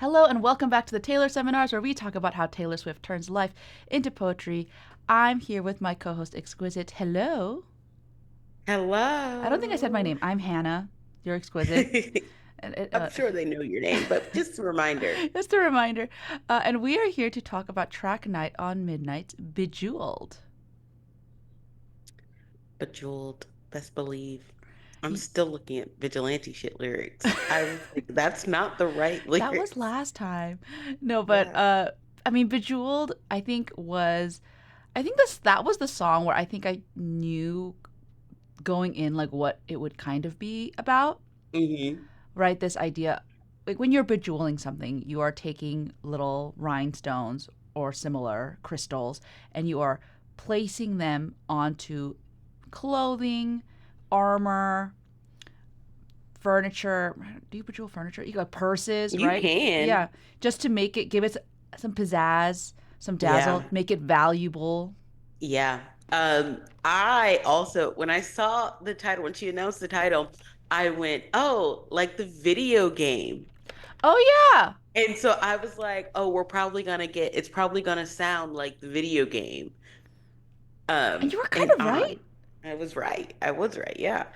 Hello and welcome back to the Taylor Seminars, where we talk about how Taylor Swift turns life into poetry. I'm here with my co-host Exquisite. Hello. I don't think I said my Hello. name. I'm Hannah. You're Exquisite. And I'm sure they know your name, but just a reminder. just a reminder. And we are here to talk about track night on Midnight's Bejeweled. Bejeweled, best believe. I'm Y- still looking at vigilante shit lyrics. I was like, that's not the right That was lyrics. last time. No, but Yeah. I mean Bejeweled I think that was the song where I think I knew going in like what it would kind of be about. Hmm. Right? This idea, like when you're bejeweling something, you are taking little rhinestones or similar crystals and you are placing them onto clothing, armor, furniture. Do you bejewel furniture? You got purses, You right? Yeah, can. just to make it, give it some pizzazz, some dazzle, Yeah. make it valuable. Yeah. I also, when I saw the title, when she announced the title, I went, oh, like the video game. Oh yeah, And so I was like, oh, it's probably gonna sound like the video game. and you were kind And of right. I was right. I was right. Yeah.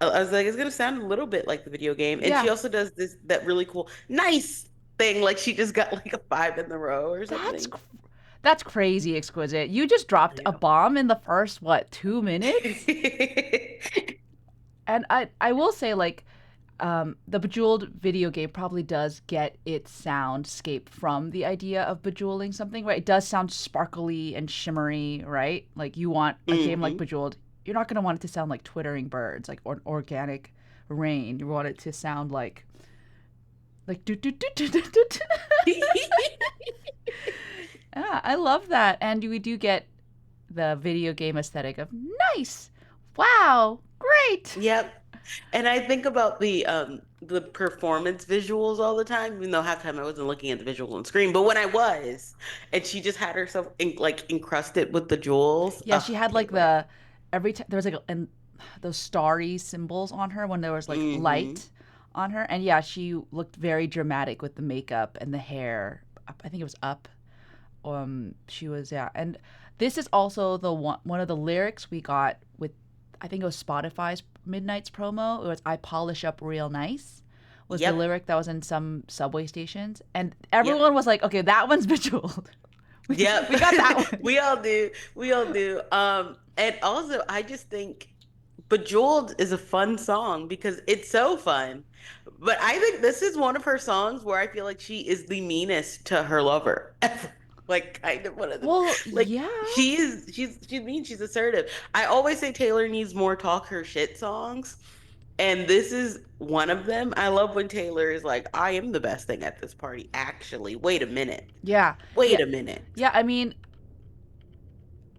I was like, it's gonna sound a little bit like the video game. And she Yeah, also does that really cool, nice thing, like she just got like a five in the row or that's something. That's crazy, Exquisite. You just dropped a Yeah. bomb in the first, what, 2 minutes? And I will say, like, the Bejeweled video game probably does get its soundscape from the idea of bejeweling something, right? It does sound sparkly and shimmery, right? Like, you want a game like Hmm. Bejeweled, you're not going to want it to sound like twittering birds, like or organic rain. You want it to sound like do do do do do do. Yeah, I love that. And we do get the video game aesthetic of nice, wow, great. Yep. And I think about the performance visuals all the time, even though half the time I wasn't looking at the visuals on screen. But when I was, and she just had herself like encrusted with the jewels. Yeah, she had like Taylor. the every time there was like and those starry symbols on her when there was like Hmm. light on her, and yeah, she looked very dramatic with the makeup and the hair. I think it was up. She was yeah, and this is also the one of the lyrics we got with I think it was Spotify's Midnight's promo. It was "I polish up real nice." Was the Yep. lyric that was in some subway stations, and Yep. everyone was like, "Okay, that one's Bejeweled." Yep. We got that one. We all do. We all do. And also I just think Bejeweled is a fun song because it's so fun. But I think this is one of her songs where I feel like she is the meanest to her lover ever. Like kind of one of the Well, like yeah. she's mean, she's assertive. I always say Taylor needs more talk her shit songs. And this is one of them. I love when Taylor is like, I am the best thing at this party. Actually, wait a minute. Yeah, Wait yeah, a minute. yeah. I mean,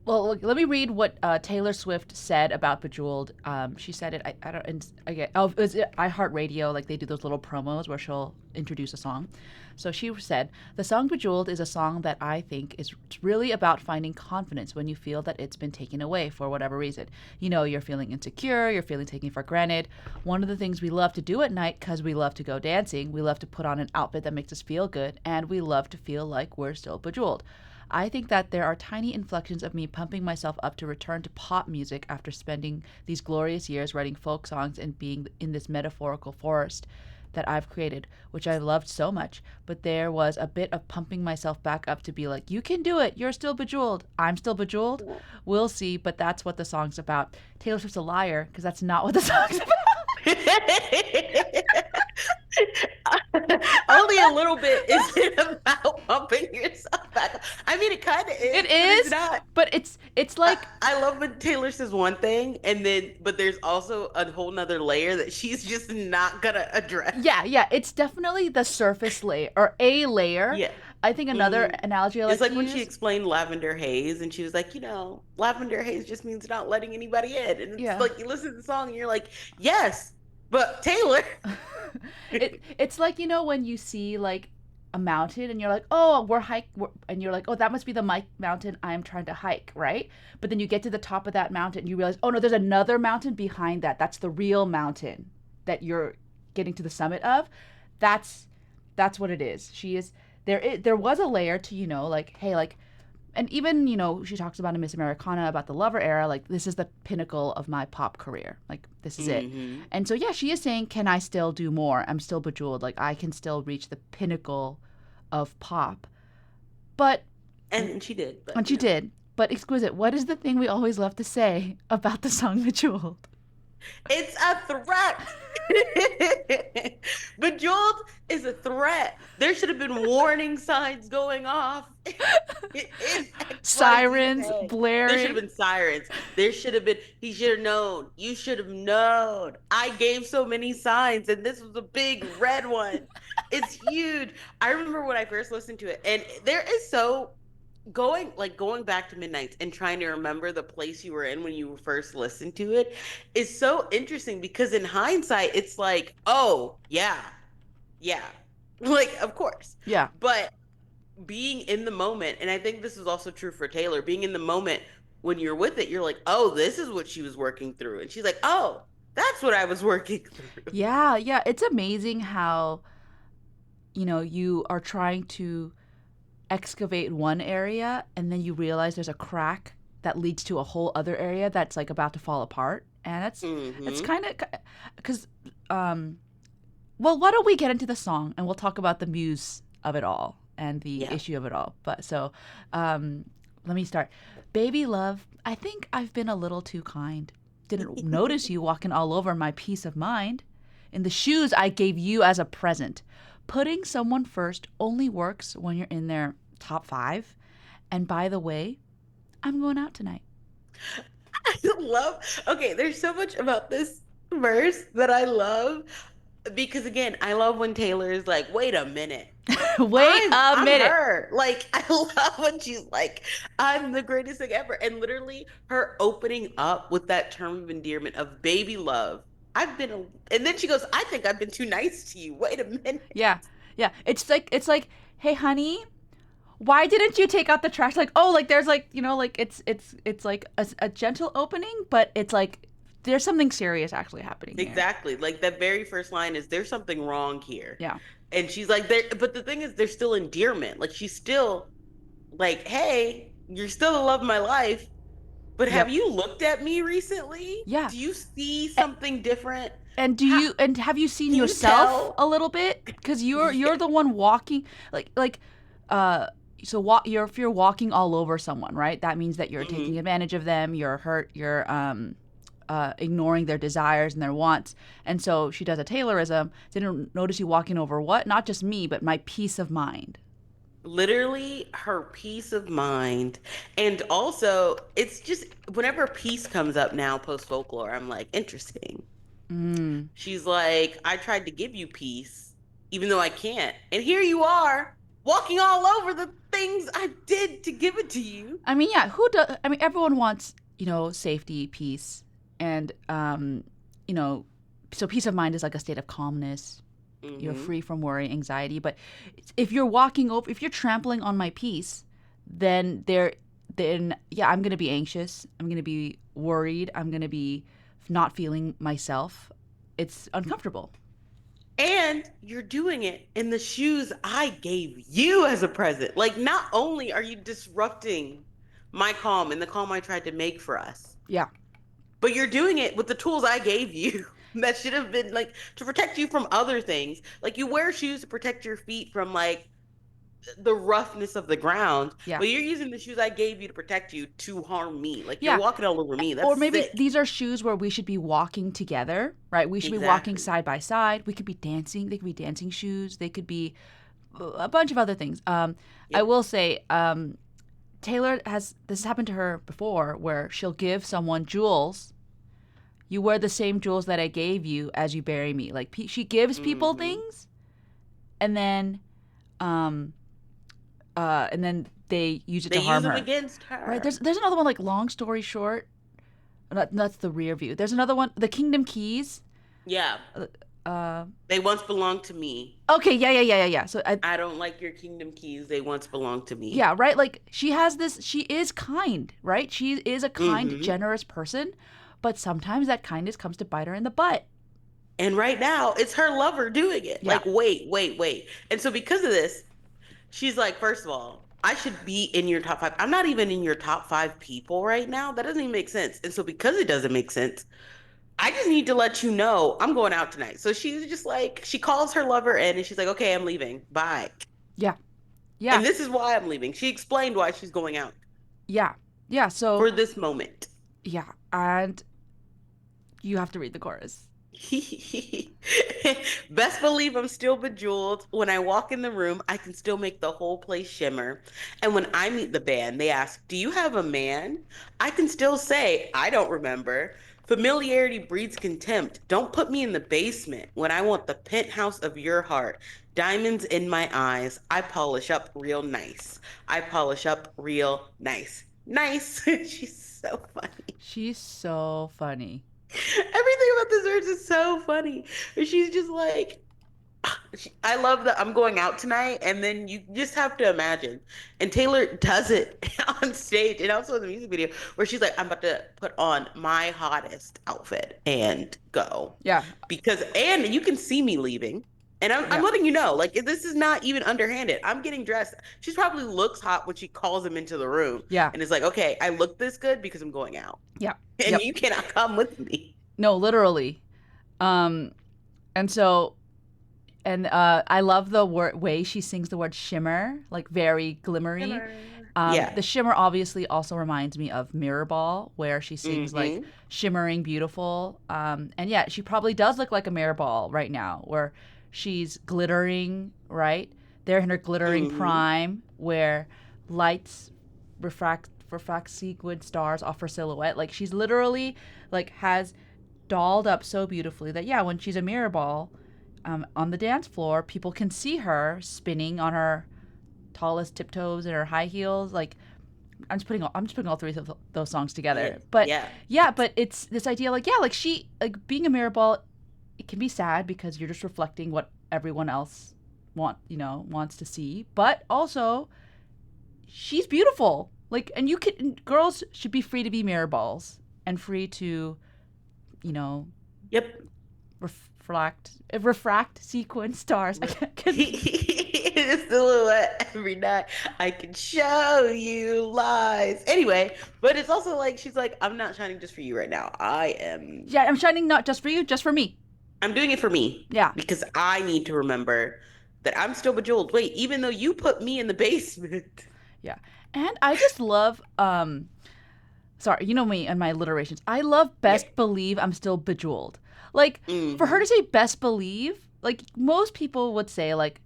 well, look, let me read what Taylor Swift said about Bejeweled. She said it. I don't. And I get. Oh, it was iHeartRadio. Like they do those little promos where she'll introduce a song. So she said, "The song Bejeweled is a song that I think is really about finding confidence when you feel that it's been taken away for whatever reason. You know, you're feeling insecure. You're feeling taken for granted. One of the things we love to do at night, because we love to go dancing, we love to put on an outfit that makes us feel good, and we love to feel like we're still bejeweled." I think that there are tiny inflections of me pumping myself up to return to pop music after spending these glorious years writing folk songs and being in this metaphorical forest that I've created, which I loved so much. But there was a bit of pumping myself back up to be like, you can do it. You're still bejeweled. I'm still bejeweled. We'll see. But that's what the song's about. Taylor Swift's a liar because that's not what the song's about. Only a little bit is it about pumping yourself back up. I mean, it kind of It is, but it's is, not. but it's I, like I love when Taylor says one thing, and then, but there's also a whole nother layer that she's just not gonna address. yeah, yeah, it's definitely the surface layer or a layer. Yeah. I think another Hmm. analogy I It's like to like when she use. explained lavender haze, and she was like, lavender haze just means not letting anybody in. And it's Yeah. like you listen to the song, and you're like, yes, but Taylor. It's like when you see like a mountain and you're like, oh, and you're like, oh, that must be the mountain I'm trying to hike, right? But then you get to the top of that mountain and you realize, oh no, there's another mountain behind that. That's the real mountain that you're getting to the summit of. That's that's what it is. She is there was a layer to, like, hey, like, and even, she talks about in Miss Americana about the Lover era, like, this is the pinnacle of my pop career. Like, this is it. Mm-hmm. And so, yeah, she is saying, can I still do more? I'm still Bejeweled. Like, I can still reach the pinnacle of pop. But, And she did, but and she did. But Exquisite, what is the thing we always love to say about the song Bejeweled? it's a threat. Bejeweled is a threat. There should have been warning signs going off. It is Sirens XYZ. There should have blaring. been sirens. There should have been, he should have known. You should have known. I gave so many signs, and this was a big red one. It's huge. I remember when I first listened to it, and there is so going back to Midnights and trying to remember the place you were in when you first listened to it is so interesting because in hindsight it's like, oh yeah, yeah, like of course. Yeah. But being in the moment, and I think this is also true for Taylor, being in the moment when you're with it, you're like, oh, this is what she was working through, and she's like, oh, that's what I was working through. Yeah, yeah. It's amazing how, you are trying to excavate one area and then you realize there's a crack that leads to a whole other area that's like about to fall apart. And it's Mm-hmm. kind of because, well, why don't we get into the song and we'll talk about the muse of it all and the Yeah. issue of it all. But so, let me start. Baby love, I think I've been a little too kind. Didn't notice you walking all over my peace of mind. In the shoes I gave you as a present. Putting someone first only works when you're in their top 5. And by the way, I'm going out tonight. I love, okay, there's so much about this verse that I love because again, I love when Taylor is like, wait a minute. Wait a I'm minute. her. Like, I love when she's like, I'm the greatest thing ever. And literally her opening up with that term of endearment of baby love. And then she goes, I think I've been too nice to you. Wait a minute. Yeah. Yeah. It's like, hey honey, why didn't you take out the trash? Like, oh, like there's like, like it's like a gentle opening, but it's like there's something serious actually happening here. Exactly. Like that very first line is there's something wrong here. Yeah. And she's like, there, but the thing is, there's still endearment. Like she's still like, hey, you're still the love of my life. But have Yep. you looked at me recently? Yeah. Do you see something different? And How, have you seen can you yourself tell? a little bit? Because you're Yeah. you're the one walking uh if you're walking all over someone, right? That means that you're taking Mhm. advantage of them. You're hurt. You're ignoring their desires and their wants. And so she does a Taylorism. Didn't notice you walking over what? Not just me, but my peace of mind. Literally her peace of mind. And also, it's just whenever peace comes up now post folklore, I'm like, interesting. Mm. She's like, I tried to give you peace, even though I can't. And here you are, walking all over the things I did to give it to you. I mean, yeah. Who does? I mean, everyone wants safety, peace, and so peace of mind is like a state of calmness. You're Hmm. free from worry, anxiety. But if you're trampling on my peace, then yeah, I'm gonna be anxious. I'm gonna be worried. I'm gonna be not feeling myself. It's uncomfortable. And you're doing it in the shoes I gave you as a present. Like, not only are you disrupting my calm and the calm I tried to make for us, Yeah, but you're doing it with the tools I gave you that should have been like to protect you from other things. Like, you wear shoes to protect your feet from like the roughness of the ground, yeah, but you're using the shoes I gave you to protect you to harm me. Like, you're yeah. walking all over me. Or That's maybe sick. these are shoes where we should be walking together, right? We should be walking Exactly. side by side. We could be dancing. They could be dancing shoes. They could be a bunch of other things. I Yep. will say, Taylor has this has happened to her before, where she'll give someone jewels. You wear the same jewels that I gave you as you bury me. Like she gives people Hmm. things, and then, um, and then they use it They to use harm them her. against Right? her. There's another one like long story short. That's the rear view. There's another one, the Kingdom Keys. Yeah. Uh, They once belonged to me. okay, yeah. So I don't like your kingdom keys. They once belonged to me. yeah, right. Like she has this. She is kind, right? She is a kind, Hmm. generous person, but sometimes that kindness comes to bite her in the butt. And right now, it's her lover doing it. Yeah. Like, wait, wait, wait. And so because of this, she's like, first of all, I should be in your top five. I'm not even in your top five people right now. That doesn't even make sense. And so because it doesn't make sense, I just need to let you know I'm going out tonight. So she's just like, she calls her lover in and she's like, okay, I'm leaving. Bye. Yeah. Yeah. And this is why I'm leaving. She explained why she's going out Yeah. Yeah. So, for this moment. yeah. And you have to read the chorus. Best believe I'm still bejeweled. When I walk in the room, I can still make the whole place shimmer. And when I meet the band, they ask, do you have a man? I can still say, I don't remember. Familiarity breeds contempt. Don't put me in the basement when I want the penthouse of your heart. Diamonds in my eyes. I polish up real nice. I polish up real nice. Nice. She's so funny. She's so funny. Everything about this verse is so funny. She's just like, I love that I'm going out tonight, and then you just have to imagine. And Taylor does it on stage and also in the music video where she's like, I'm about to put on my hottest outfit and go. Yeah. Because, and you can see me leaving. And I'm Yeah. letting you know, like, this is not even underhanded. I'm getting dressed. She probably looks hot when she calls him into the room Yeah. and is like, okay, I look this good because I'm going out. Yeah. And Yep. you cannot come with me. No, literally. Um, and so, and I love the way she sings the word shimmer, like very glimmery. Yeah. The shimmer obviously also reminds me of Mirror Ball, where she sings like Mm-hmm. shimmering beautiful. And yeah, she probably does look like a mirror ball right now, where she's glittering, right? They're in her glittering Mm-hmm. prime, where lights refract sequin stars off her silhouette. Like she's literally like has dolled up so beautifully that yeah, when she's a mirror ball on the dance floor, people can see her spinning on her tallest tiptoes and her high heels. Like I'm just putting all three of those songs together. But Yeah. yeah, but it's this idea like yeah, like she like being a mirror ball, it can be sad because you're just reflecting what everyone else wants to see. But also she's beautiful. Like and you can girls should be free to be mirror balls and free to you know Yep. refract sequin stars. I can't It's silhouette every night. I can show you lies. Anyway, but it's also like she's like, I'm not shining just for you right now. yeah, I'm shining not just for you, just for me. I'm doing it for me Yeah, because I need to remember that I'm still bejeweled. Wait, even though you put me in the basement. yeah. And I just love sorry, you know me and my alliterations. I love Yeah. best believe I'm still bejeweled. Like for her Hmm. to say best believe, like most people would say like,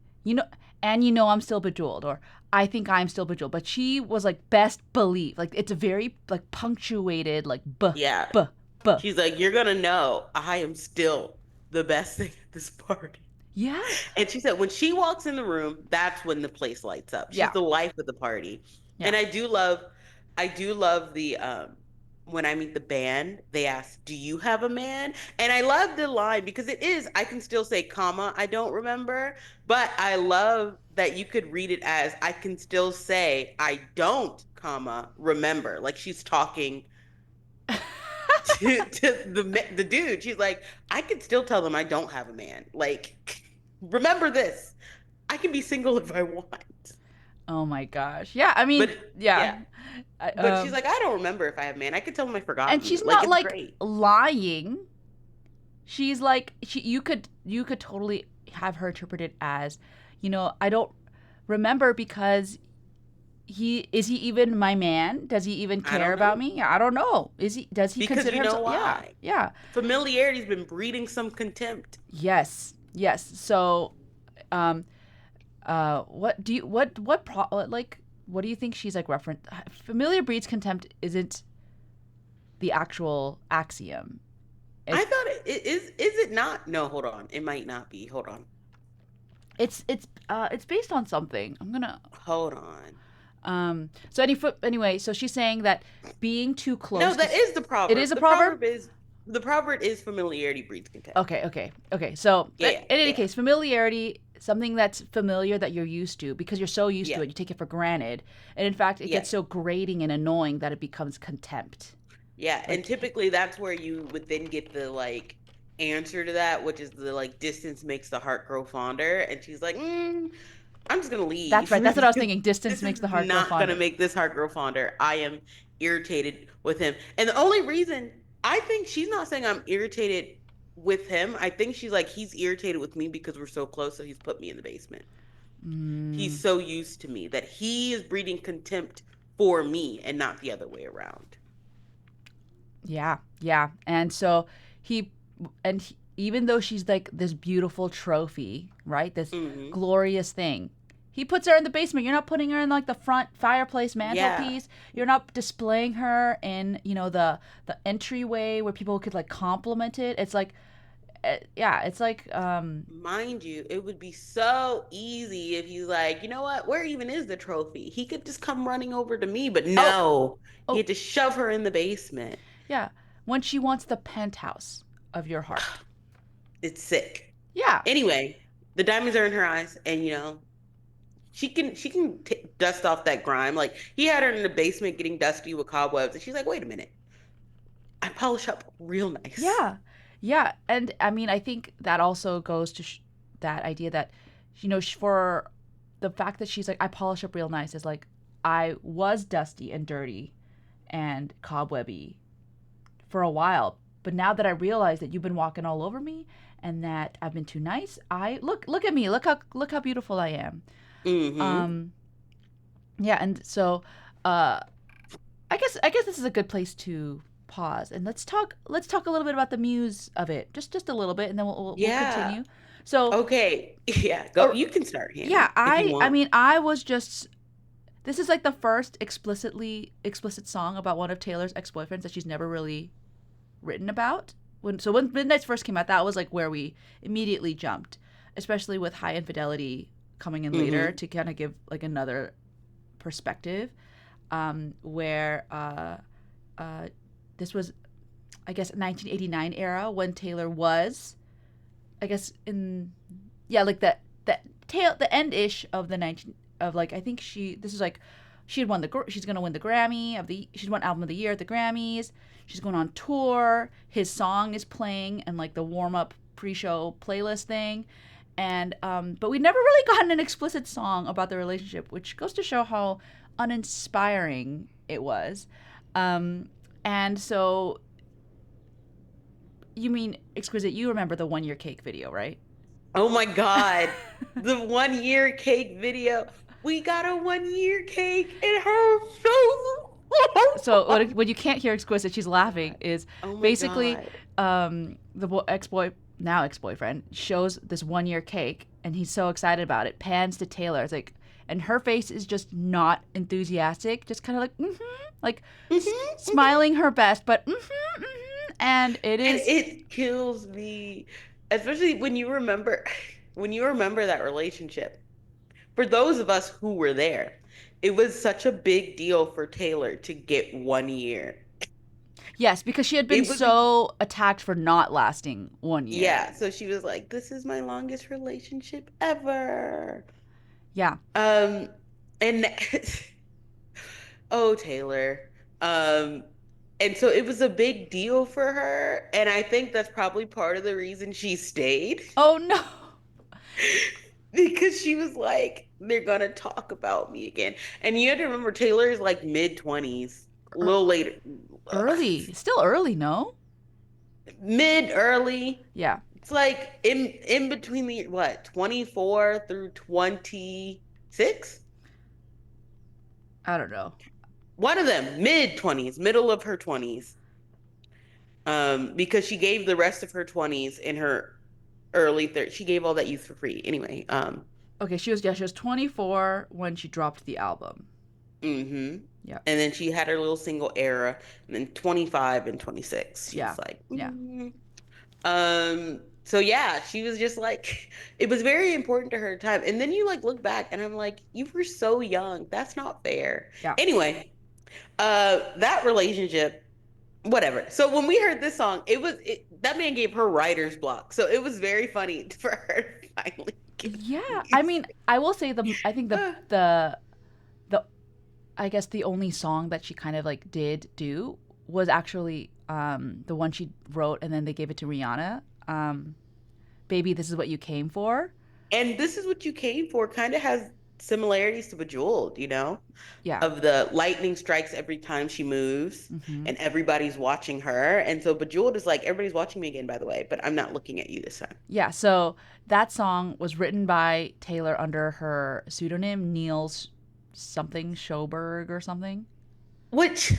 and I'm still bejeweled or I think I'm still bejeweled, but she was like best believe. Like it's a very like punctuated like Yeah. b b. She's like, you're gonna know I am still the best thing at this party. Yeah. And she said when she walks in the room, that's when the place lights up. She's Yeah. the life of the party. Yeah. And I do love the when I meet the band, they ask, "Do you have a man?" And I love the line because it is I can still say comma, I don't remember, but I love that you could read it as I can still say I don't comma remember. Like she's talking to the dude. She's like, I can still tell them I don't have a man. Like, remember this. I can be single if I want. Oh my gosh. Yeah, I mean, But yeah. yeah. I, But she's like, I don't remember if I have a man. I could tell them I and forgotten. she's Like, not it's like great. lying. She's like you could totally have her interpreted as, I don't remember because he even my man? Does he even I care don't about know. me? Yeah, I don't know. Does he Because consider you know himself? Yeah. why? Yeah. Familiarity's been breeding some contempt. Yes. Yes. So um what do you think she's like reference familiar breeds contempt isn't the actual axiom. I It's thought is it not? No, hold on. It might not be. Hold on. it's based on something. I'm gonna Hold on. anyway, so she's saying that being too No, close to that is the it proverb. is a proverb. The proverb is familiarity breeds contempt. Okay. So Yeah, yeah, in any yeah. case, familiarity, something that's familiar that you're used to because you're so used to Yeah. it, you take it for granted, and in fact, it Yeah. gets so grating and annoying that it becomes contempt. Yeah, and Like typically that's where you would then get the like answer to that, which is the like distance makes the heart grow fonder. And she's like, I'm just gonna That's leave right. That's what I was because thinking. Distance this is makes the heart grow not gonna fonder. make this heart grow fonder. I am irritated with him. And the only reason I think she's not saying I'm irritated with him, I think she's like, he's irritated with me because we're so close, so he's put me in the basement. He's Mm, so used to me that he is breeding contempt for me and not the other way around. yeah, yeah. And so he, even though she's like this beautiful trophy, right? This Hmm. glorious thing, he puts her in the basement. You're not putting her in like the front fireplace Yeah. mantelpiece. You're not displaying her in, the entryway where people could like compliment it. It's like, yeah, it's like, Mind you, it would be so easy if he's like, you know what? Where even is the trophy? He could just come running over to me, but oh, no, he oh, had to shove her in the basement. yeah. When she wants the penthouse of your heart. It's sick. Yeah, Anyway, the diamonds are in her eyes, and she can dust off that grime. Like he had her in the basement getting dusty with cobwebs, and she's like, wait a minute, I polish up real nice. yeah, yeah. And I mean, I think that also goes to that idea that, for the fact that she's like, I polish up real nice is like, I was dusty and dirty and cobwebby for a while. But now that I realize that you've been walking all over me and that I've been too nice, I look at me, look how beautiful I am. Mm-hmm. Um, yeah, and so uh, I guess this is a good place to pause and let's talk a little bit about the muse of it, just a little bit, and then we'll Yeah. continue. So, Okay. Yeah. Go. or You can start, yeah, Hannah, if you I want. mean, I was just this is like the first explicit song about one of Taylor's ex boyfriends that she's never really written about. When Midnight's first came out, that was like where we immediately jumped, especially with High Infidelity coming in later Mm-hmm. to kind of give like another perspective, where uh, this was, I guess, 1989 era when Taylor was, I guess, in, yeah, like the end ish of the 19 of like, I think this is like she had won she's gonna win the Grammy of the she's won album of the year at the Grammys. She's going on tour. His song is playing and like the warm up pre-show playlist thing. And but we never really gotten an explicit song about the relationship, which goes to show how uninspiring it was. Um, and so, you mean Exquisite? You remember the 1 Year Cake video, right? Oh my God. The 1 year cake video. We got a 1 year cake and her so So oh when you can't hear Exquisite, she's my laughing. God. Is Oh my basically God. the ex boyfriend shows this 1 year cake, and he's so excited about it. Pans to Taylor, it's like, and her face is just not enthusiastic, just kind of like like smiling her best, but and it And is. it kills me, especially when you remember that relationship. For those of us who were there, it was such a big deal for Taylor to get 1 year. Yes, because she had been It was, so attacked for not lasting 1 year. yeah. So she was like, "This is my longest relationship ever." Yeah. Um, and oh, Taylor. Um, and so it was a big deal for her, and I think that's probably part of the reason she stayed. Oh no. Because she was like, they're gonna talk about me again. And you have to remember Taylor is like mid 20s, a Er, little later, early, still early, no? mid early. Yeah. It's like in between the what, 24 through 26? I don't know. One of them, mid 20s, middle of her 20s. Because she gave the rest of her 20s in her early 30s. She gave all that youth for free. Anyway, Okay, she was 24 when she dropped the album. mm-hmm. Yeah. And then she had her little single era, and then 25 and 26. She Yeah. was like, Yeah. So yeah, she was just like, it was very important to her time. And then you like look back and I'm like, you were so young. That's not fair. Yeah. Anyway, that relationship, whatever. So when we heard this song, that man gave her writer's block. So it was very funny for her to finally get Yeah. I these. mean, I will say I think the I guess the only song that she kind of like did do was actually the one she wrote and then they gave it to Rihanna. Baby, this is what you came for. And this is what you came for kind of has similarities to Bejeweled, you know, Yeah. of the lightning strikes every time she moves Hmm. and everybody's watching her. And so Bejeweled is like, everybody's watching me again, by the way, but I'm not looking at you this time. Yeah. So that song was written by Taylor under her pseudonym Niels something Schoberg or something. Which,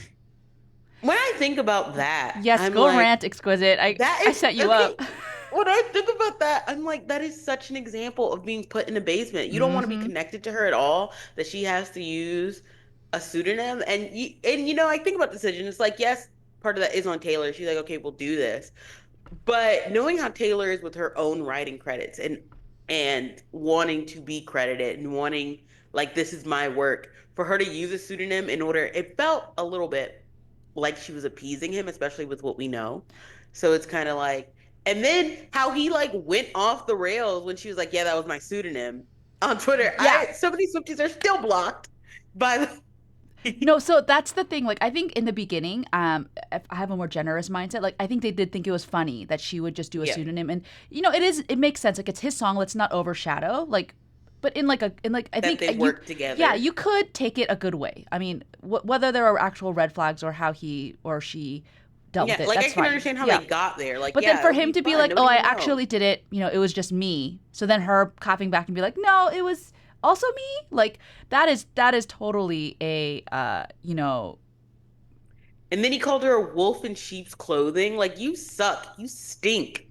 when I think about that, Yes, I'm go like, rant, Exquisite. that I is, set you okay. up. When I think about that, I'm like, that is such an example of being put in a basement. You don't want to be Hmm. connected to her at all, that she has to use a pseudonym. I think about the decision. It's like, yes, part of that is on Taylor. She's like, okay, we'll do this. But knowing how Taylor is with her own writing credits and wanting to be credited and wanting like this is my work, for her to use a pseudonym in order, it felt a little bit like she was appeasing him, especially with what we know. So it's kind of like, and then how he like went off the rails when she was like, "Yeah, that was my pseudonym" on Twitter. Yeah. So many Swifties are still blocked by the. No, so that's the thing. Like, I think in the beginning, if I have a more generous mindset, like, I think they did think it was funny that she would just do a Yeah, pseudonym, and it makes sense. Like, it's his song. Let's not overshadow. Like, but I that think they work yeah, together. you could take it a good way. I mean, whether there are actual red flags or how he or she dealt with Yeah, it, like I that's can fine. understand how they Yeah. got there. Like, But then yeah, it for would him be to be fun. like, "Oh, Nobody I would know. actually did it," it was just me. So then her coughing back and be like, "No, it was also me." Like that is totally a And then he called her a wolf in sheep's clothing. Like, you suck. You stink.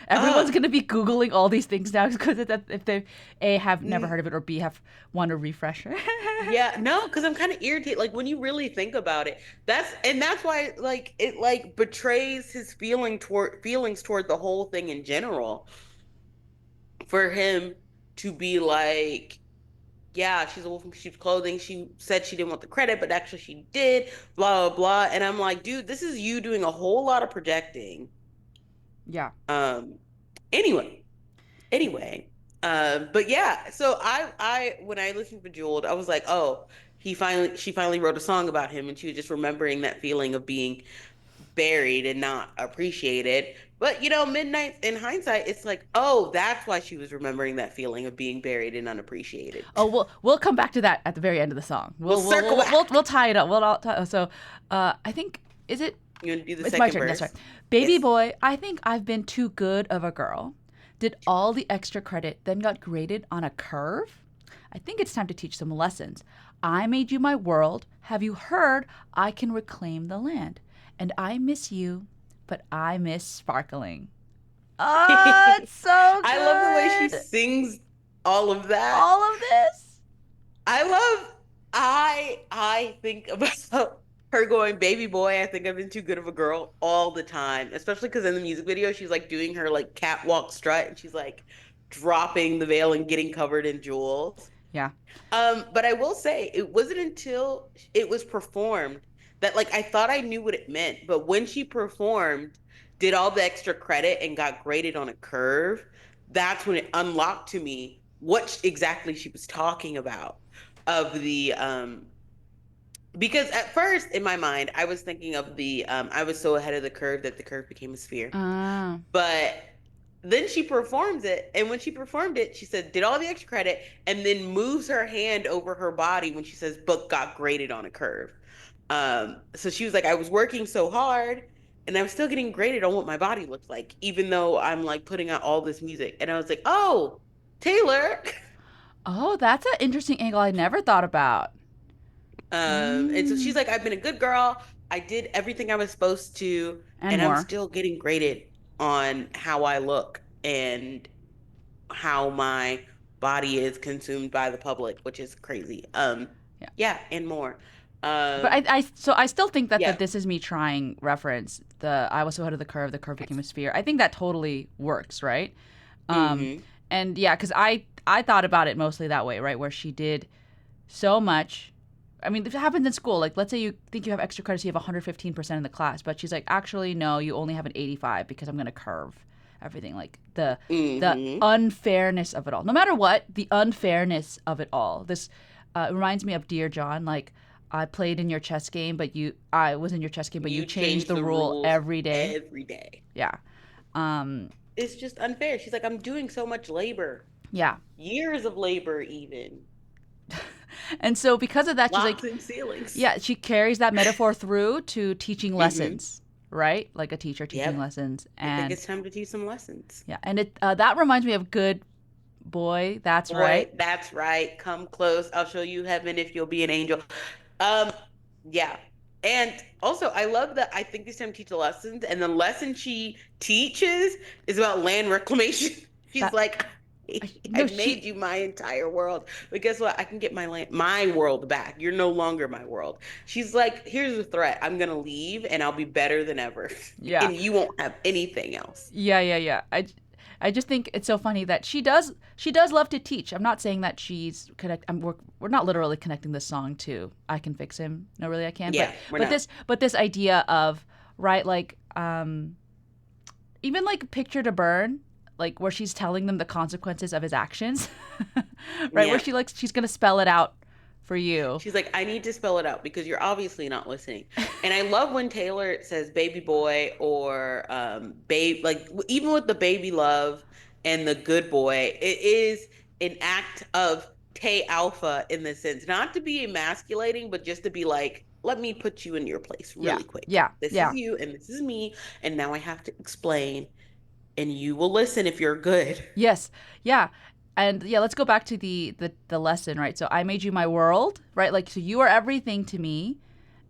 everyone's Ugh. gonna be googling all these things now because if they a have never Mm, heard of it or b have want to refresh it. yeah, no, because I'm kind of irritated. Like when you really think about it, that's why like it like betrays his feelings toward the whole thing in general. For him to be like, yeah, she's a wolf in sheep's clothing. She said she didn't want the credit, but actually she did. Blah blah blah. And I'm like, dude, this is you doing a whole lot of projecting. Yeah. Um. Anyway, anyway. But yeah, so I when I listened to Bejeweled, I was like, oh, she finally wrote a song about him, and she was just remembering that feeling of being buried and not appreciated. But midnight in hindsight, it's like, oh, that's why she was remembering that feeling of being buried and unappreciated. Oh, we'll come back to that at the very end of the song. We'll We'll we'll circle we'll we'll, back. we'll tie it up. So, I think is it. You want to do the It's my second turn. That's right. verse? Baby Yes. boy, I think I've been too good of a girl. Did all the extra credit, then got graded on a curve? I think it's time to teach some lessons. I made you my world. Have you heard? I can reclaim the land. And I miss you, but I miss sparkling. Oh, it's so I love the way she good. sings all of that. All of this. I love I think about her going, baby boy, I think I've been too good of a girl all the time. Especially because in the music video, she's like doing her like catwalk strut and she's like dropping the veil and getting covered in jewels. Yeah. But I will say it wasn't until it was performed that like I thought I knew what it meant. But when she performed, did all the extra credit and got graded on a curve, that's when it unlocked to me what exactly she was talking about of the because at first in my mind I was thinking of the I was so ahead of the curve that the curve became a sphere. Ah. But then she performs it, and when she performed it, she said, "Did all the extra credit," and then moves her hand over her body when she says, "Book got graded on a curve." So she was like, "I was working so hard, and I was still getting graded on what my body looked like, even though I'm like putting out all this music." And I was like, "Oh, Taylor." Oh, that's an interesting angle I never thought about. And so she's Mm. like, "I've been a good girl. I did everything I was supposed to, And and I'm more. still getting graded on how I look and how my body is consumed by the public, which is crazy. Yeah. Yeah, and more. But Um, I still think that the yeah. "This Is Me Trying" reference, the "I was so ahead of the curve became a sphere." I think that totally works, right? Um, Hmm. and yeah, because I thought about it mostly that way, right? Where she did so much. I mean, it happens in school. Like, let's say you think you have extra credits, you have 115% in the class, but she's like, actually, no, you only have an 85 because I'm gonna curve everything. Like the Hmm. unfairness of it all. No matter what, the unfairness of it all. This reminds me of Dear John. Like, I played in your chess game, I was in your chess game, but you You changed change the the rule rules every day. every day. Yeah. It's just unfair. She's like, I'm doing so much labor, Yeah. years of labor, even And so because of that, she's like, locks and ceilings. yeah, she carries that metaphor through to teaching Mm-hmm. lessons, right? Like a teacher teaching Yep. lessons. I think And it's time to teach some lessons. yeah, and it that reminds me of Good Boy, That's Boy, Right. that's right. Come close. I'll show you heaven if you'll be an angel. Um, yeah. And also, I love that I think this time teach the lessons, and the lesson she teaches is about land reclamation. She's That like, no, I've made she you my entire world, but guess what? I can get my land, my world back. You're no longer my world. She's like, here's the threat. I'm gonna leave, and I'll be better than ever, yeah. and you won't have anything else. Yeah. I just think it's so funny that she does love to teach. I'm not saying that she's connect. We're not literally connecting this song to I Can Fix Him. No, really, I can. Yeah, we're not. But this idea of right, like even like Picture to Burn, like where she's telling them the consequences of his actions, right? Where Yeah. she like she's gonna spell it out for you. She's like, I need to spell it out because you're obviously not listening. And I love when Taylor says baby boy or babe, like even with the baby love and the good boy, it is an act of Tay Alpha in the sense, not to be emasculating, but just to be like, let me put you in your place Yeah, really quick. yeah, This is yeah. you and this is me. And now I have to explain, and you will listen if you're good. Yes. Yeah. And yeah, let's go back to the lesson, right? So I made you my world, right? Like so you are everything to me.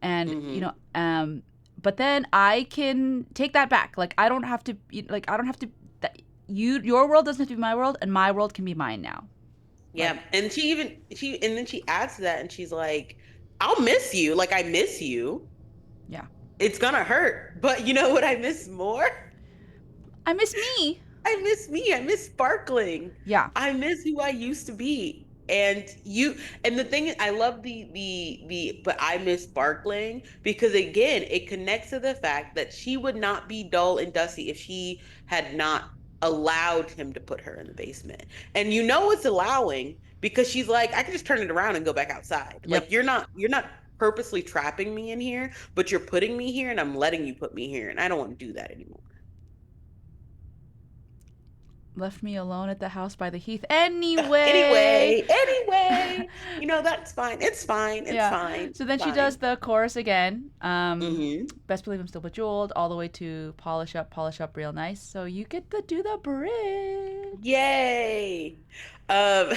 And Hmm. but then I can take that back. Like I don't have to like I don't have to that your world doesn't have to be my world and my world can be mine now. Yeah. Like And and then she adds to that and she's like, I'll miss you. Like I miss you. yeah. It's gonna hurt. But you know what I miss more? I miss me. I miss me. I miss sparkling. Yeah. I miss who I used to be. And the thing is, I love but I miss sparkling because again, it connects to the fact that she would not be dull and dusty if she had not allowed him to put her in the basement. And you know it's allowing because she's like, I can just turn it around and go back outside. Yep. Like you're not purposely trapping me in here, but you're putting me here and I'm letting you put me here. And I don't want to do that anymore. Left me alone at the house by the heath. Anyway. Anyway, that's fine. It's fine. It's Yeah. fine. So It's then she does fine. the chorus again. Hmm. Best believe I'm still bejeweled, all the way to polish up real nice. So you get to do the bridge. Yay. Um,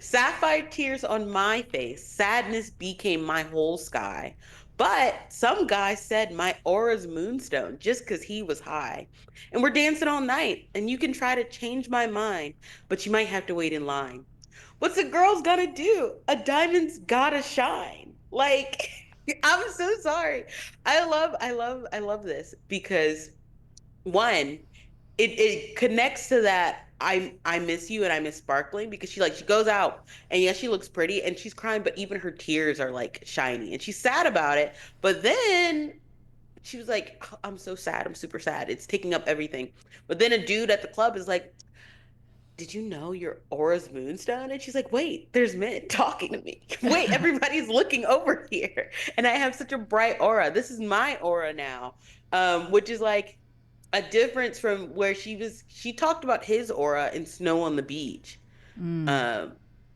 sapphire tears on my face. Sadness became my whole sky. But some guy said my aura's moonstone just because he was high. And we're dancing all night, and you can try to change my mind, but you might have to wait in line. What's a girl's gonna do? A diamond's gotta shine. Like, I'm so sorry. I love this because one, it connects to that I miss you and I miss sparkling because she goes out and yes she looks pretty and she's crying but even her tears are like shiny and she's sad about it but then she was like, "Oh, I'm so sad, I'm super sad, it's taking up everything." But then a dude at the club is like, did you know your aura's moonstone? And she's like, wait, there's men talking to me. Wait, everybody's looking over here and I have such a bright aura, this is my aura now. Which is like a difference from where she talked about his aura in Snow on the Beach. Mm. Um,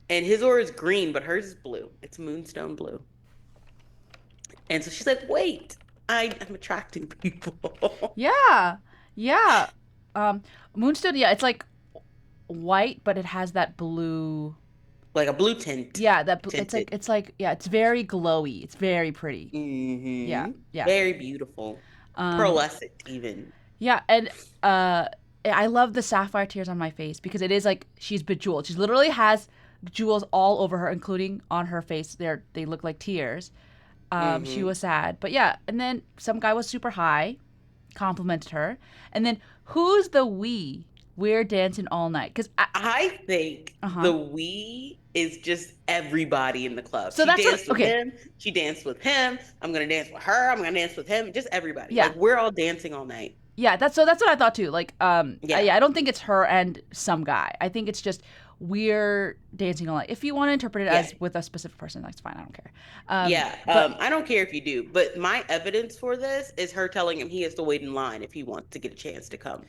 and his aura is green, but hers is blue. It's moonstone blue. And so she's like, wait, I'm attracting people. Yeah. Yeah. Um, Moonstone, yeah, it's like white, but it has that blue. Like a blue tint Yeah, tinted. it's like yeah, it's very glowy. It's very pretty. Yeah, Hmm. yeah. Very beautiful. Um, Pearlescent, even. yeah, and I love the sapphire tears on my face because it is like she's bejeweled. She literally has jewels all over her, including on her face. They look like tears. She Hmm. was sad, but yeah. And then some guy was super high, complimented her, and then who's the we? We're dancing all night because I think uh huh. the we is just everybody in the club. So She that's what. danced with Okay, him. She danced with him. I'm gonna dance with her. I'm gonna dance with him. Just everybody. yeah, Like we're all dancing all night. yeah. That's what I thought too. Like, Yeah. yeah, I don't think it's her and some guy. I think it's just we're dancing all night. If you want to interpret it Yeah. as with a specific person, that's fine. I don't care. Yeah. But I don't care if you do, but my evidence for this is her telling him he has to wait in line if he wants to get a chance to come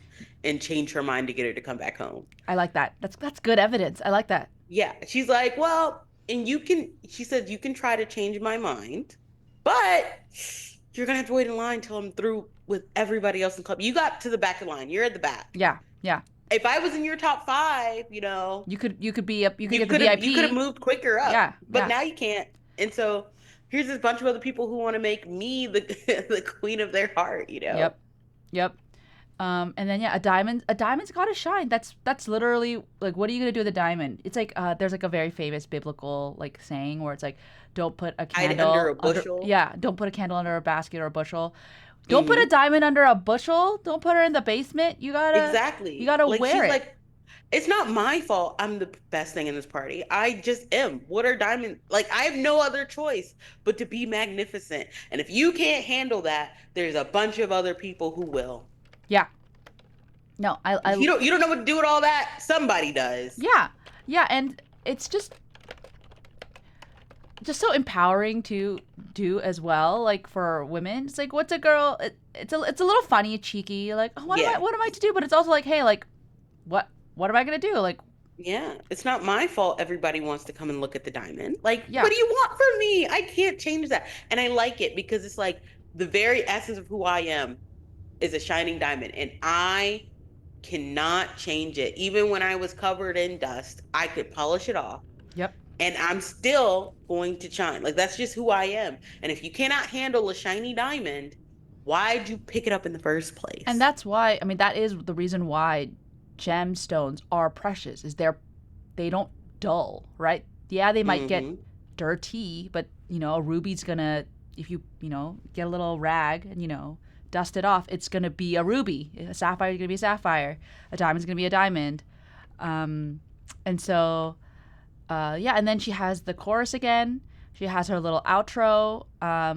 and change her mind to get her to come back home. I like that. That's good evidence. I like that. Yeah. She's like, well, and she said, you can try to change my mind, but you're gonna have to wait in line till I'm through with everybody else in the club. You got to the back of the line. You're at the back. Yeah, yeah. If I was in your top five, You could get the you could have VIP. moved quicker up, Yeah, but yeah. now you can't. And so here's this bunch of other people who want to make me the the queen of their heart, you know? Yep, yep. And then yeah, a diamond's gotta shine. That's literally like, what are you gonna do with a diamond? It's like there's like a very famous biblical like saying where it's like, don't put a Hide under a candle under bushel. yeah, don't put a candle under a basket or a bushel. Don't put a Hmm. diamond under a bushel. Don't put her in the basement. You Exactly. gotta Like wear she's it. like, it's not my fault. I'm the best thing in this party. I just am. What are diamond? Like I have no other choice but to be magnificent. And if you can't handle that, there's a bunch of other people who will. Yeah. No, If I you don't know what to do with all that, somebody does. yeah, yeah, and it's just so empowering to do as well, like for women. It's like, what's a girl? It's a little funny, cheeky, like, oh, Yeah. what am I to do? But it's also like, hey, like, what am I gonna do? Like, Yeah, it's not my fault everybody wants to come and look at the diamond. Like, what yeah, do you want from me? I can't change that. And I like it because it's like the very essence of who I am is a shining diamond. And I cannot change it. Even when I was covered in dust, I could polish it off yep. and I'm still going to shine. Like, that's just who I am. And if you cannot handle a shiny diamond, why'd you pick it up in the first And place? that's why, I mean, that is the reason why gemstones are precious. Is they don't dull, right? Yeah, they might get Hmm. dirty, but a ruby's gonna, if you get a little rag and dust it off, it's gonna be a ruby. A sapphire is gonna be a sapphire. A diamond's gonna be a diamond. Um, and so, yeah, and then she has the chorus again. She has her little outro,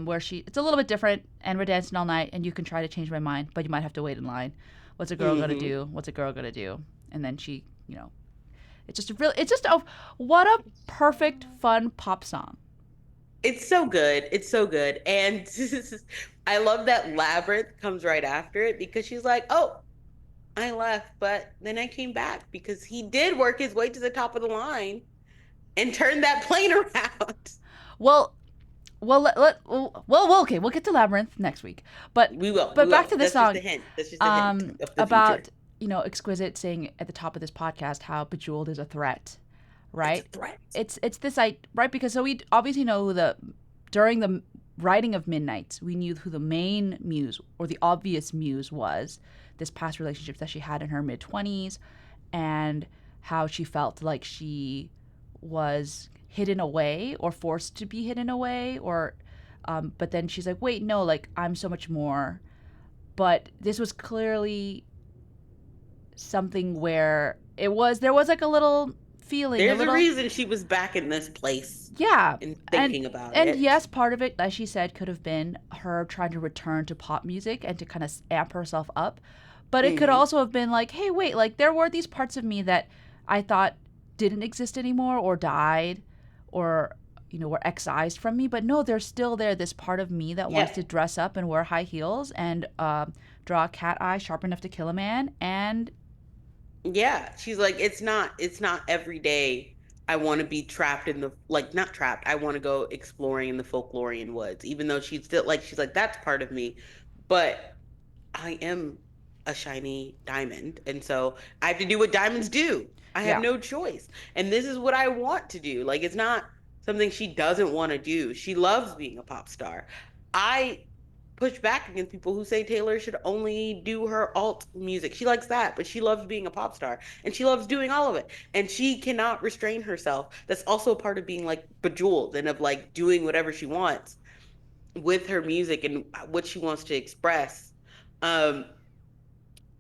where it's a little bit different, and we're dancing all night, and you can try to change my mind, but you might have to wait in line. What's a girl gonna Hmm. do? What's a girl gonna do? And then it's just a what a perfect fun pop song. It's so good. It's so good. And I love that Labyrinth comes right after it because she's like, oh, I left, but then I came back because he did work his way to the top of the line and turned that plane around. Well, okay, we'll get to Labyrinth next week. But We will. We but back will. to this That's just a song, hint. That's just a hint of the future. about Exquisite saying at the top of this podcast how Bejeweled is a threat, It's a right? threat. It's this right, because so we obviously know who the during the writing of Midnight, we knew who the main muse or the obvious muse was, this past relationship that she had in her mid-20s, and how she felt like she was hidden away or forced to be hidden away, or but then she's like, wait, no, like I'm so much more. But this was clearly something where there was like a little feeling, a There's a little, reason she was back in this place yeah. and and thinking about and it. yes, part of it, as she said, could have been her trying to return to pop music and to kind of amp herself up, but it could Hmm. also have been like, hey, wait, like there were these parts of me that I thought didn't exist anymore or died, or were excised from me, but no, they're still there, this part of me that wants Yeah. to dress up and wear high heels and draw a cat eye sharp enough to kill a man. And Yeah, she's like, it's not every day I want to be trapped in the like not trapped. I want to go exploring in the folklorian woods, even though she's like, that's part of me. But I am a shiny diamond, and so I have to do what diamonds do. I have yeah, no choice. And this is what I want to do. Like it's not something she doesn't want to do. She loves being a pop star. I push back against people who say Taylor should only do her alt music. She likes that, but she loves being a pop star and she loves doing all of it. And she cannot restrain herself. That's also a part of being like bejeweled and of like doing whatever she wants with her music and what she wants to express. Um,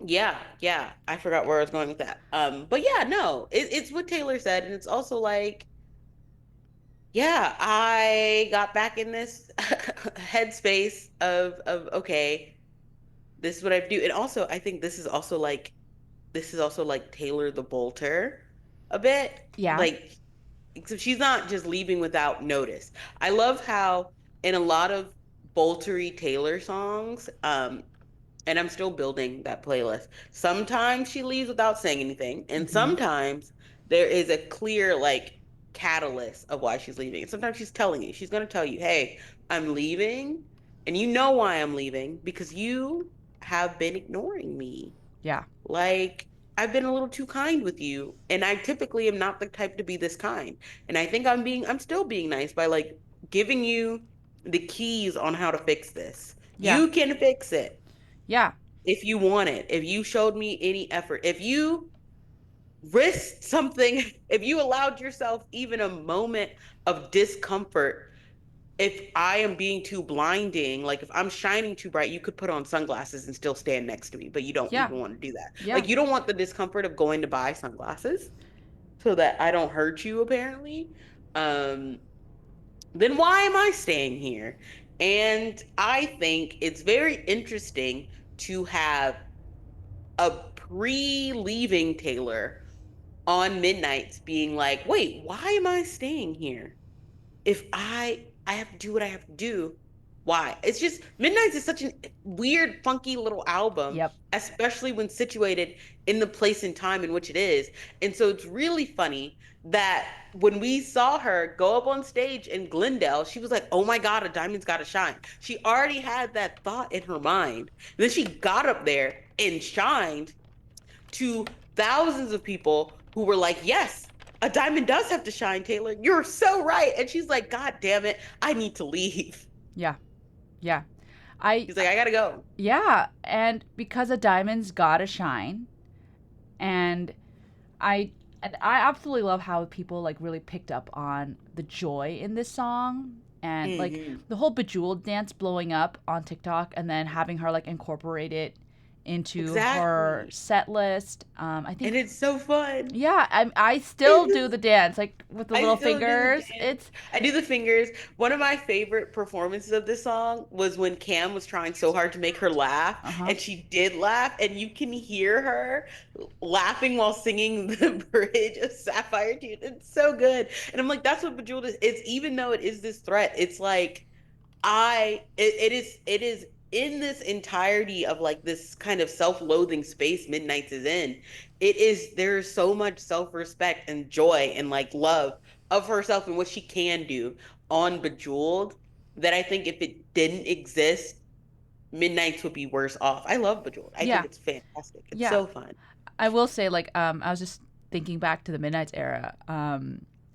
yeah, yeah. I forgot where I was going with that. But yeah, no, it's what Taylor said, and it's also like, yeah, I got back in this headspace of okay, this is what I do. And also, I think this is also like Taylor the Bolter. a bit. Yeah. Like, so she's not just leaving without notice. I love how in a lot of Boltery Taylor songs, and I'm still building that playlist. Sometimes she leaves without saying anything, and Mm-hmm. sometimes there is a clear like catalyst of why she's leaving. And sometimes she's telling you, she's going to tell you, "Hey, I'm leaving, and you know why I'm leaving because you have been ignoring me. Yeah. Like I've been a little too kind with you, and I typically am not the type to be this kind. And I think I'm still being nice by like giving you the keys on how to fix this. Yeah. You can fix it Yeah. if you want it, if you showed me any effort, if you risked something, if you allowed yourself even a moment of discomfort, if I am being too blinding, like if I'm shining too bright, you could put on sunglasses and still stand next to me, but you don't Yeah. even want to do that. Yeah. Like you don't want the discomfort of going to buy sunglasses so that I don't hurt you, apparently. Um, then why am I staying here? And I think it's very interesting to have a pre-leaving Taylor on Midnights being like, wait, why am I staying here? If I have to do what I have to do, why? It's just Midnights is such a weird, funky little album, Yep. especially when situated in the place and time in which it is. And so it's really funny that when we saw her go up on stage in Glendale, she was like, "Oh my God, a diamond's got to shine." She already had that thought in her mind. And then she got up there and shined to thousands of people who were like, yes, a diamond does have to shine, Taylor. You're so right. And she's like, God damn it, I need to leave. Yeah. Yeah. I She's like, I gotta go. yeah, and because a diamond's gotta shine, and I I absolutely love how people like really picked up on the joy in this song and like Hmm. the whole Bejeweled dance blowing up on TikTok and then having her like incorporate it into her Exactly. set list. I And think it's so fun. yeah, I still do It's the dance like with the I little still do the fingers. dance. It's I do the fingers. One of my favorite performances of this song was when Cam was trying so hard to make her laugh, uh huh. and she did laugh, and you can hear her laughing while singing the bridge of Sapphire Tune. It's so good. And I'm like, that's what Bejeweled is. It's even though it is this threat, it's like it is in this entirety of like this kind of self-loathing space Midnight's is in. It is there's so much self-respect and joy and like love of herself and what she can do on Bejeweled that I think if it didn't exist, Midnight's would be worse off. I love Bejeweled. I think Yeah, it's fantastic. It's yeah. so fun. I will say, like, I was just thinking back to the Midnight's era,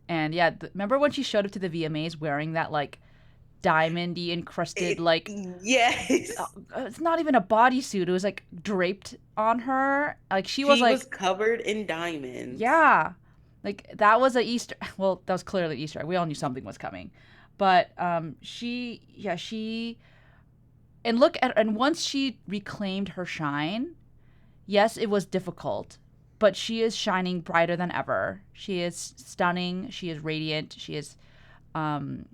and yeah, remember when she showed up to the VMAs wearing that like diamondy encrusted like Yes. it's not even a bodysuit; it was like draped on her. Like she was She was like, covered in diamonds. yeah, like that was a Easter. Well, that was clearly Easter egg. We all knew something was coming, but she and look at and once she reclaimed her shine. Yes, it was difficult, but she is shining brighter than ever. She is stunning. She is radiant. She is,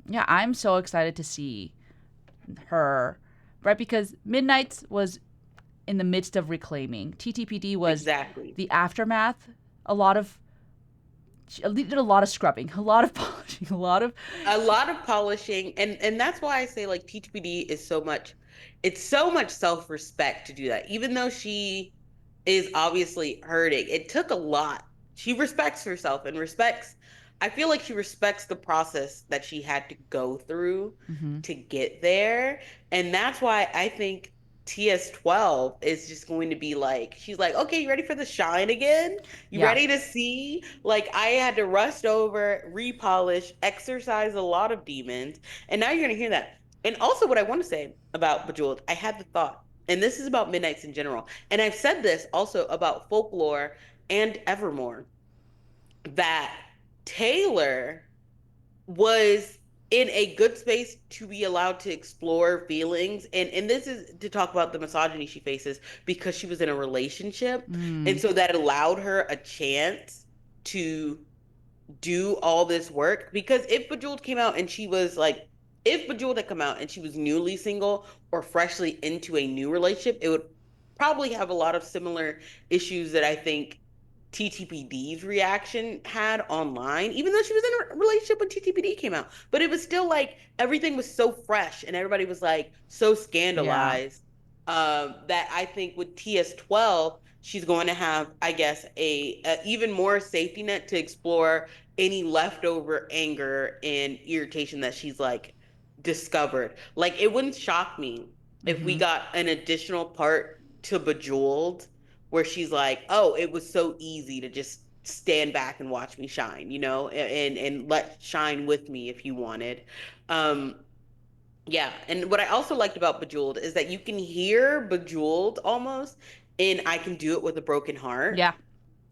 yeah, I'm so excited to see her, right? Because Midnight's was in the midst of reclaiming. TTPD was Exactly. the aftermath. A lot of, she did a lot of scrubbing, a lot of polishing, a lot of, A lot of polishing, and that's why I say like TTPD is so much, it's so much self-respect to do that. Even though she is obviously hurting, it took a lot. She respects herself and respects, I feel like she respects the process that she had to go through mm-hmm. to get there. And that's why I think TS12 is just going to be like, she's like, okay, you ready for the shine again? You Yeah, ready to see? Like, I had to rust over, repolish, exercise a lot of demons. And now you're going to hear that. And also, what I want to say about Bejeweled, I had the thought, and this is about Midnights in general. And I've said this also about Folklore and Evermore, that Taylor was in a good space to be allowed to explore feelings, and this is to talk about the misogyny she faces because she was in a relationship, and mm, so that allowed her a chance to do all this work. Because if Bejeweled came out and she was like, if Bejeweled had come out and she was newly single or freshly into a new relationship, it would probably have a lot of similar issues that I think TTPD's reaction had online, even though she was in a relationship when TTPD came out. But it was still like everything was so fresh and everybody was like so Yeah. scandalized, that I think with TS12, she's going to have, I guess, a even more safety net to explore any leftover anger and irritation that she's like discovered. Like it wouldn't shock me if we Mm-hmm. got an additional part to Bejeweled where she's like, "Oh, it was so easy to just stand back and watch me shine, and let shine with me if you wanted." Um, yeah, and what I also liked about Bejeweled is that you can hear Bejeweled almost in "I Can Do It with a Broken Heart," Yeah.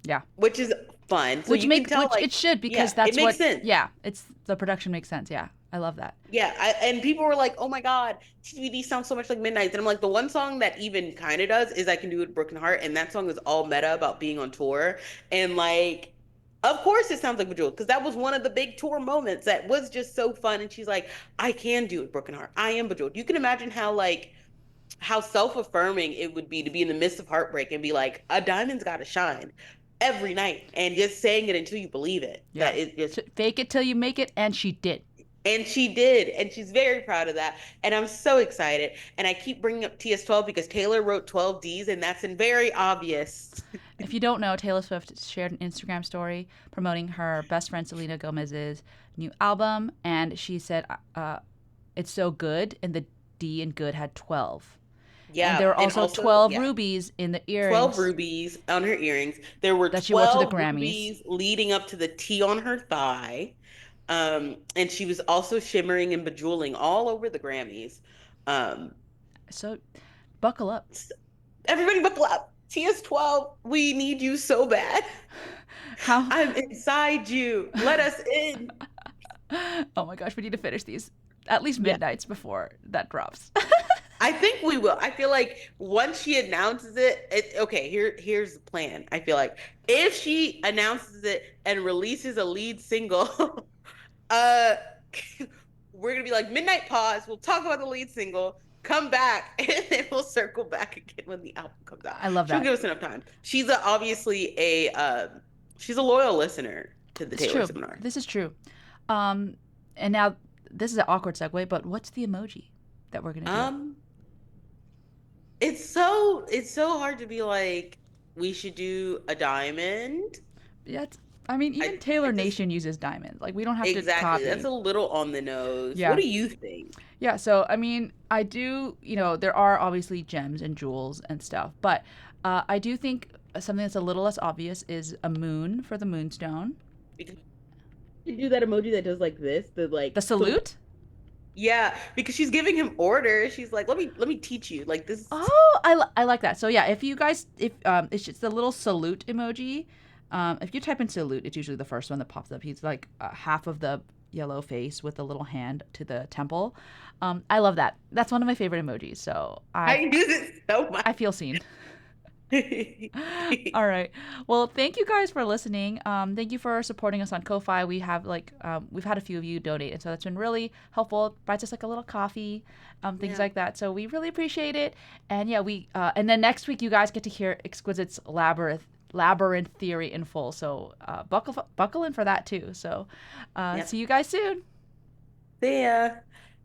Yeah. which is fun. So you can tell, Which like, it should because yeah, it that's makes what, sense. yeah, it's the production makes sense. Yeah. I love that. Yeah, and people were like, "Oh my God, TVD sounds so much like Midnight's." And I'm like, the one song that even kind of does is "I Can Do It with a Broken Heart," and that song is all meta about being on tour. And like, of course, it sounds like Bejeweled because that was one of the big tour moments that was just so fun. And she's like, "I can do it, with Broken Heart. I am Bejeweled." You can imagine how self-affirming it would be to be in the midst of heartbreak and be like, "A diamond's got to shine every night," and just saying it until you believe it. Yeah. That it just Fake it till you make it, and she did. And she did, and she's very proud of that. And I'm so excited. And I keep bringing up TS12 because Taylor wrote 12 Ds, and that's in very obvious. If you don't know, Taylor Swift shared an Instagram story promoting her best friend Selena Gomez's new album, and she said, "It's so good," and the D in good had 12, and there Yeah, were and also also, 12 yeah, rubies in the 12 earrings rubies on her earrings. There were that she wore to the 12 Grammys. rubies leading up to the T on her thigh. And she was also shimmering and bejeweling all over the Grammys. Um, So, buckle up. Everybody buckle up. TS12, we need you so bad. How? I'm inside you. Let us in. Oh my gosh, we need to finish these at least Yeah. midnights before that drops. I think we will. I feel like once she announces okay, here's the plan. I feel like if she announces it and releases a lead single, uh we're gonna be like midnight pause. We'll talk about the lead single, come back, and then we'll circle back again when the album comes out. I love She'll that. give us enough time. Obviously she's a loyal listener to the It's Taylor true. seminar. This is true. Um, and now this is an awkward segue, but what's the emoji that we're gonna do? Um, it's so hard to be like we should do a diamond. Yeah, I mean, even I Taylor just Nation uses diamonds. Like, we don't have to exactly. That's copy. a little on the nose. What Yeah. do you think? Yeah. So, I mean, I do, there are obviously gems and jewels and stuff, but I do think something that's a little less obvious is a moon for the moonstone. Because you do that emoji that does like this, the like The salute? yeah, because she's giving him orders. She's like, let me teach you. Like this. Oh, I like that. So yeah, if you guys, if it's just the little salute emoji. If you type in salute, it's usually the first one that pops up. He's like half of the yellow face with a little hand to the temple. I love that. That's one of my favorite emojis. So I use it so I much. feel seen. All right. Well, thank you guys for listening. Thank you for supporting us on Ko-fi. We have we've had a few of you donate, and so that's been really helpful. Buys us like a little coffee, things Yeah. like that. So we really appreciate it. And yeah, and then next week you guys get to hear Exquisite's labyrinth theory in full. So buckle in for that too. So Yep. see you guys soon. See ya.